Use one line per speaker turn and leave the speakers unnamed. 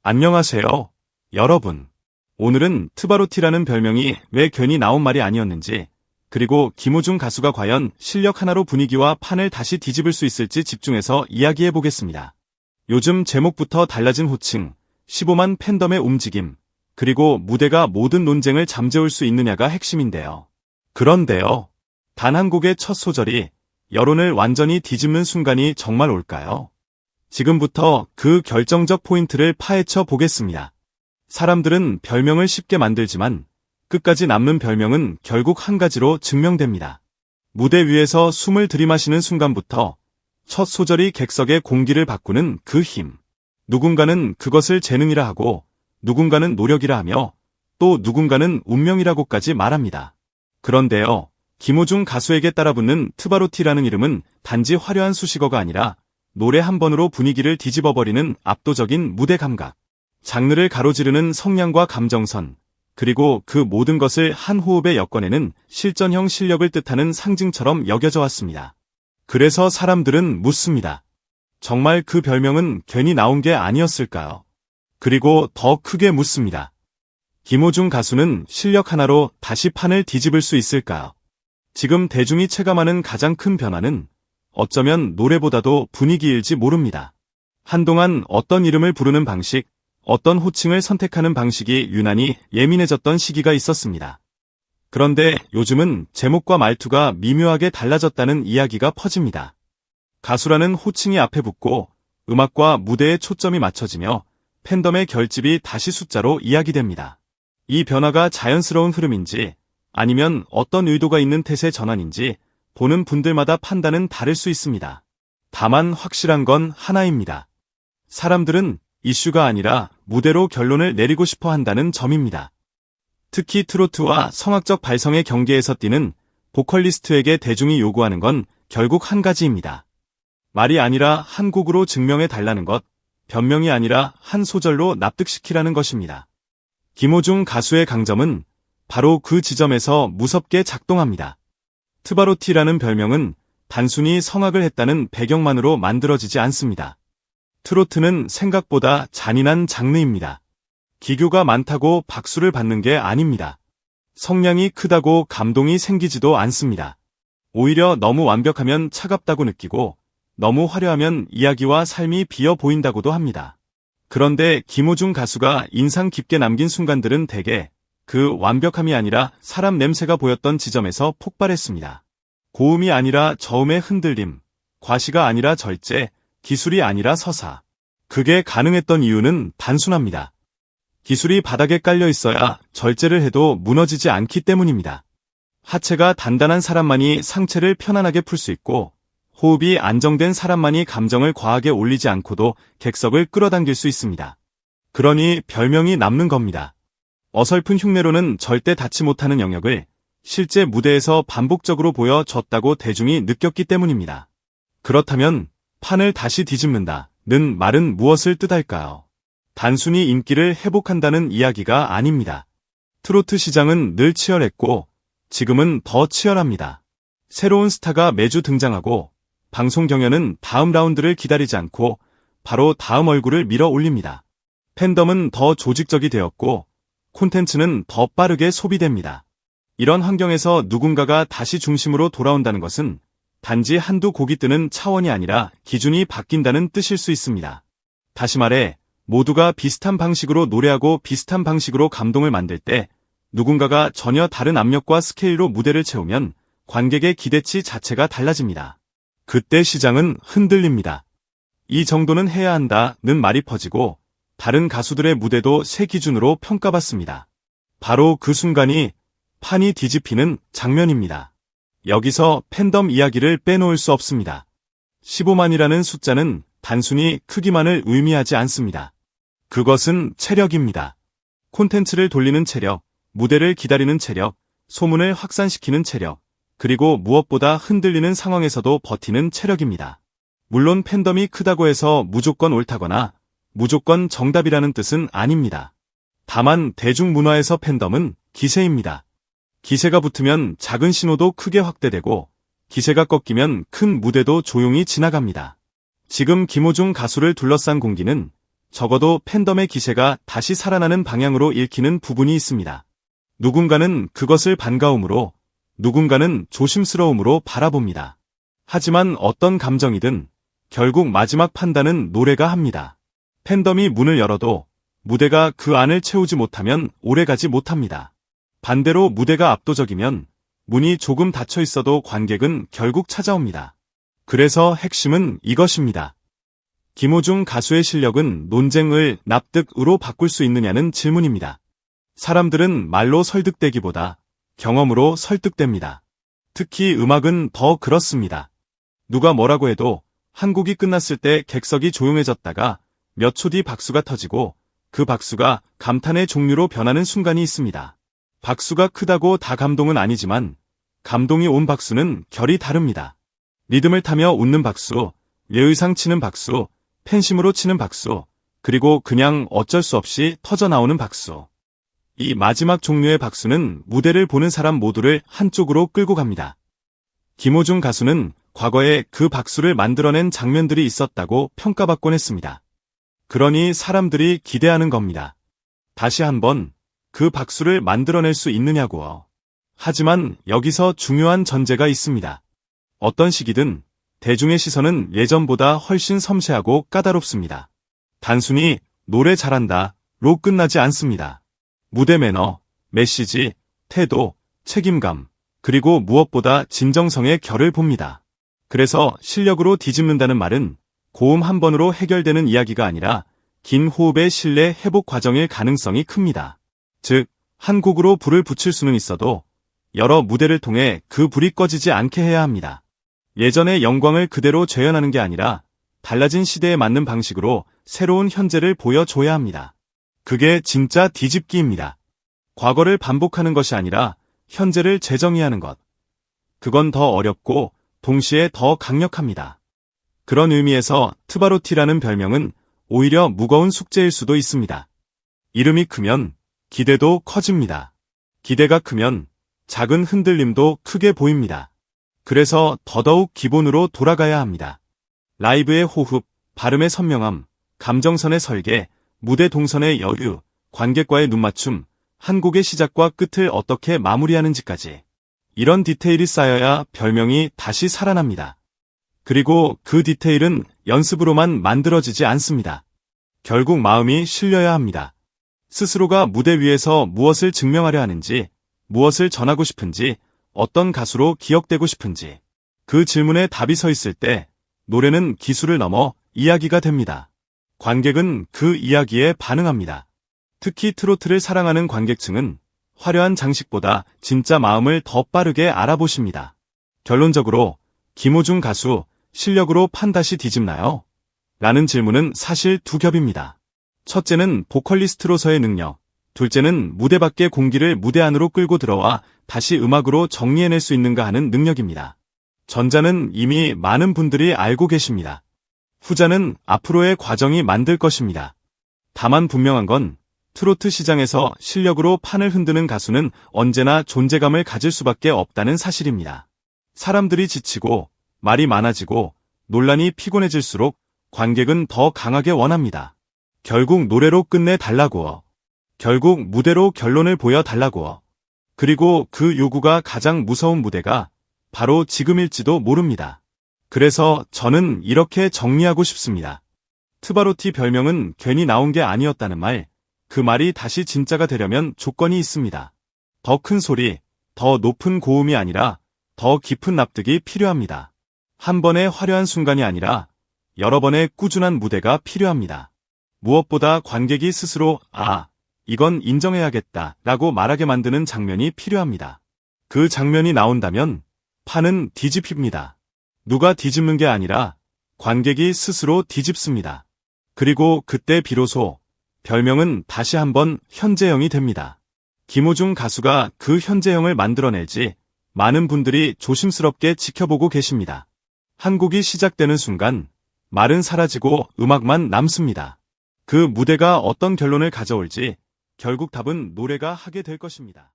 안녕하세요, 여러분. 오늘은 트바로티라는 별명이 왜 괜히 나온 말이 아니었는지, 그리고 김호중 가수가 과연 실력 하나로 분위기와 판을 다시 뒤집을 수 있을지 집중해서 이야기해 보겠습니다. 요즘 제목부터 달라진 호칭, 15만 팬덤의 움직임, 그리고 무대가 모든 논쟁을 잠재울 수 있느냐가 핵심인데요. 그런데요, 단 한 곡의 첫 소절이 여론을 완전히 뒤집는 순간이 정말 올까요? 지금부터 그 결정적 포인트를 파헤쳐 보겠습니다. 사람들은 별명을 쉽게 만들지만 끝까지 남는 별명은 결국 한 가지로 증명됩니다. 무대 위에서 숨을 들이마시는 순간부터 첫 소절이 객석의 공기를 바꾸는 그 힘. 누군가는 그것을 재능이라 하고, 누군가는 노력이라 하며, 또 누군가는 운명이라고까지 말합니다. 그런데요, 김호중 가수에게 따라붙는 트바로티라는 이름은 단지 화려한 수식어가 아니라 노래 한 번으로 분위기를 뒤집어버리는 압도적인 무대 감각, 장르를 가로지르는 성량과 감정선, 그리고 그 모든 것을 한 호흡에 엮어내는 실전형 실력을 뜻하는 상징처럼 여겨져 왔습니다. 그래서 사람들은 묻습니다. 정말 그 별명은 괜히 나온 게 아니었을까요? 그리고 더 크게 묻습니다. 김호중 가수는 실력 하나로 다시 판을 뒤집을 수 있을까요? 지금 대중이 체감하는 가장 큰 변화는 어쩌면 노래보다도 분위기일지 모릅니다. 한동안 어떤 이름을 부르는 방식, 어떤 호칭을 선택하는 방식이 유난히 예민해졌던 시기가 있었습니다. 그런데 요즘은 제목과 말투가 미묘하게 달라졌다는 이야기가 퍼집니다. 가수라는 호칭이 앞에 붙고 음악과 무대에 초점이 맞춰지며 팬덤의 결집이 다시 숫자로 이야기됩니다. 이 변화가 자연스러운 흐름인지 아니면 어떤 의도가 있는 태세 전환인지 보는 분들마다 판단은 다를 수 있습니다. 다만 확실한 건 하나입니다. 사람들은 이슈가 아니라 무대로 결론을 내리고 싶어 한다는 점입니다. 특히 트로트와 성악적 발성의 경계에서 뛰는 보컬리스트에게 대중이 요구하는 건 결국 한 가지입니다. 말이 아니라 한 곡으로 증명해 달라는 것, 변명이 아니라 한 소절로 납득시키라는 것입니다. 김호중 가수의 강점은 바로 그 지점에서 무섭게 작동합니다. 트바로티라는 별명은 단순히 성악을 했다는 배경만으로 만들어지지 않습니다. 트로트는 생각보다 잔인한 장르입니다. 기교가 많다고 박수를 받는 게 아닙니다. 성량이 크다고 감동이 생기지도 않습니다. 오히려 너무 완벽하면 차갑다고 느끼고 너무 화려하면 이야기와 삶이 비어 보인다고도 합니다. 그런데 김호중 가수가 인상 깊게 남긴 순간들은 대개 그 완벽함이 아니라 사람 냄새가 보였던 지점에서 폭발했습니다. 고음이 아니라 저음의 흔들림, 과시가 아니라 절제, 기술이 아니라 서사. 그게 가능했던 이유는 단순합니다. 기술이 바닥에 깔려 있어야 절제를 해도 무너지지 않기 때문입니다. 하체가 단단한 사람만이 상체를 편안하게 풀 수 있고, 호흡이 안정된 사람만이 감정을 과하게 올리지 않고도 객석을 끌어당길 수 있습니다. 그러니 별명이 남는 겁니다. 어설픈 흉내로는 절대 닿지 못하는 영역을 실제 무대에서 반복적으로 보여줬다고 대중이 느꼈기 때문입니다. 그렇다면 판을 다시 뒤집는다는 말은 무엇을 뜻할까요? 단순히 인기를 회복한다는 이야기가 아닙니다. 트로트 시장은 늘 치열했고 지금은 더 치열합니다. 새로운 스타가 매주 등장하고 방송 경연은 다음 라운드를 기다리지 않고 바로 다음 얼굴을 밀어 올립니다. 팬덤은 더 조직적이 되었고 콘텐츠는 더 빠르게 소비됩니다. 이런 환경에서 누군가가 다시 중심으로 돌아온다는 것은 단지 한두 곡이 뜨는 차원이 아니라 기준이 바뀐다는 뜻일 수 있습니다. 다시 말해, 모두가 비슷한 방식으로 노래하고 비슷한 방식으로 감동을 만들 때 누군가가 전혀 다른 압력과 스케일로 무대를 채우면 관객의 기대치 자체가 달라집니다. 그때 시장은 흔들립니다. 이 정도는 해야 한다는 말이 퍼지고 다른 가수들의 무대도 새 기준으로 평가받습니다. 바로 그 순간이 판이 뒤집히는 장면입니다. 여기서 팬덤 이야기를 빼놓을 수 없습니다. 15만이라는 숫자는 단순히 크기만을 의미하지 않습니다. 그것은 체력입니다. 콘텐츠를 돌리는 체력, 무대를 기다리는 체력, 소문을 확산시키는 체력, 그리고 무엇보다 흔들리는 상황에서도 버티는 체력입니다. 물론 팬덤이 크다고 해서 무조건 옳다거나 무조건 정답이라는 뜻은 아닙니다. 다만 대중문화에서 팬덤은 기세입니다. 기세가 붙으면 작은 신호도 크게 확대되고 기세가 꺾이면 큰 무대도 조용히 지나갑니다. 지금 김호중 가수를 둘러싼 공기는 적어도 팬덤의 기세가 다시 살아나는 방향으로 읽히는 부분이 있습니다. 누군가는 그것을 반가움으로, 누군가는 조심스러움으로 바라봅니다. 하지만 어떤 감정이든 결국 마지막 판단은 노래가 합니다. 팬덤이 문을 열어도 무대가 그 안을 채우지 못하면 오래가지 못합니다. 반대로 무대가 압도적이면 문이 조금 닫혀 있어도 관객은 결국 찾아옵니다. 그래서 핵심은 이것입니다. 김호중 가수의 실력은 논쟁을 납득으로 바꿀 수 있느냐는 질문입니다. 사람들은 말로 설득되기보다 경험으로 설득됩니다. 특히 음악은 더 그렇습니다. 누가 뭐라고 해도 한 곡이 끝났을 때 객석이 조용해졌다가 몇 초 뒤 박수가 터지고 그 박수가 감탄의 종류로 변하는 순간이 있습니다. 박수가 크다고 다 감동은 아니지만 감동이 온 박수는 결이 다릅니다. 리듬을 타며 웃는 박수, 예의상 치는 박수, 팬심으로 치는 박수, 그리고 그냥 어쩔 수 없이 터져나오는 박수. 이 마지막 종류의 박수는 무대를 보는 사람 모두를 한쪽으로 끌고 갑니다. 김호중 가수는 과거에 그 박수를 만들어낸 장면들이 있었다고 평가받곤 했습니다. 그러니 사람들이 기대하는 겁니다. 다시 한번 그 박수를 만들어낼 수 있느냐고요. 하지만 여기서 중요한 전제가 있습니다. 어떤 시기든 대중의 시선은 예전보다 훨씬 섬세하고 까다롭습니다. 단순히 노래 잘한다로 끝나지 않습니다. 무대 매너, 메시지, 태도, 책임감, 그리고 무엇보다 진정성의 결을 봅니다. 그래서 실력으로 뒤집는다는 말은 고음 한 번으로 해결되는 이야기가 아니라 긴 호흡의 신뢰 회복 과정일 가능성이 큽니다. 즉, 한 곡으로 불을 붙일 수는 있어도 여러 무대를 통해 그 불이 꺼지지 않게 해야 합니다. 예전의 영광을 그대로 재현하는 게 아니라 달라진 시대에 맞는 방식으로 새로운 현재를 보여줘야 합니다. 그게 진짜 뒤집기입니다. 과거를 반복하는 것이 아니라 현재를 재정의하는 것. 그건 더 어렵고 동시에 더 강력합니다. 그런 의미에서 트바로티라는 별명은 오히려 무거운 숙제일 수도 있습니다. 이름이 크면 기대도 커집니다. 기대가 크면 작은 흔들림도 크게 보입니다. 그래서 더더욱 기본으로 돌아가야 합니다. 라이브의 호흡, 발음의 선명함, 감정선의 설계, 무대 동선의 여유, 관객과의 눈맞춤, 한 곡의 시작과 끝을 어떻게 마무리하는지까지. 이런 디테일이 쌓여야 별명이 다시 살아납니다. 그리고 그 디테일은 연습으로만 만들어지지 않습니다. 결국 마음이 실려야 합니다. 스스로가 무대 위에서 무엇을 증명하려 하는지, 무엇을 전하고 싶은지, 어떤 가수로 기억되고 싶은지. 그 질문에 답이 서 있을 때 노래는 기술을 넘어 이야기가 됩니다. 관객은 그 이야기에 반응합니다. 특히 트로트를 사랑하는 관객층은 화려한 장식보다 진짜 마음을 더 빠르게 알아보십니다. 결론적으로 김호중 가수 실력으로 판 다시 뒤집나요? 라는 질문은 사실 두 겹입니다. 첫째는 보컬리스트로서의 능력, 둘째는 무대 밖의 공기를 무대 안으로 끌고 들어와 다시 음악으로 정리해낼 수 있는가 하는 능력입니다. 전자는 이미 많은 분들이 알고 계십니다. 후자는 앞으로의 과정이 만들 것입니다. 다만 분명한 건 트로트 시장에서 실력으로 판을 흔드는 가수는 언제나 존재감을 가질 수밖에 없다는 사실입니다. 사람들이 지치고 말이 많아지고 논란이 피곤해질수록 관객은 더 강하게 원합니다. 결국 노래로 끝내달라고요. 결국 무대로 결론을 보여달라고요. 그리고 그 요구가 가장 무서운 무대가 바로 지금일지도 모릅니다. 그래서 저는 이렇게 정리하고 싶습니다. 트바로티 별명은 괜히 나온 게 아니었다는 말, 그 말이 다시 진짜가 되려면 조건이 있습니다. 더 큰 소리, 더 높은 고음이 아니라 더 깊은 납득이 필요합니다. 한 번의 화려한 순간이 아니라 여러 번의 꾸준한 무대가 필요합니다. 무엇보다 관객이 스스로 이건 인정해야겠다 라고 말하게 만드는 장면이 필요합니다. 그 장면이 나온다면 판은 뒤집힙니다. 누가 뒤집는 게 아니라 관객이 스스로 뒤집습니다. 그리고 그때 비로소 별명은 다시 한번 현재형이 됩니다. 김호중 가수가 그 현재형을 만들어낼지 많은 분들이 조심스럽게 지켜보고 계십니다. 한 곡이 시작되는 순간 말은 사라지고 음악만 남습니다. 그 무대가 어떤 결론을 가져올지 결국 답은 노래가 하게 될 것입니다.